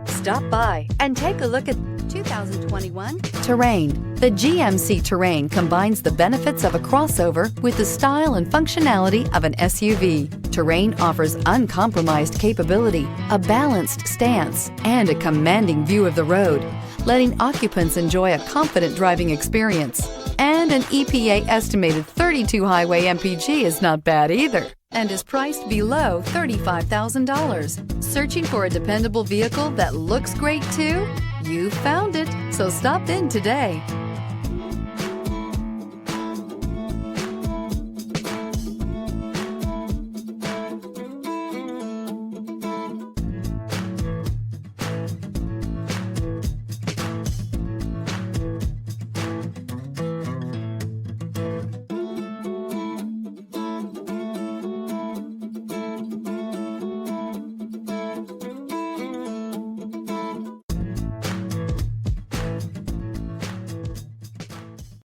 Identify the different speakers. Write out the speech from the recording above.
Speaker 1: Stop by and take a look at 2021 Terrain. The GMC Terrain combines the benefits of a crossover with the style and functionality of an SUV. Terrain offers uncompromised capability, a balanced stance, and a commanding view of the road, letting occupants enjoy a confident driving experience. And an EPA estimated 32 highway MPG is not bad either, and is priced below $35,000. Searching for a dependable vehicle that looks great too? You found it, so stop in today.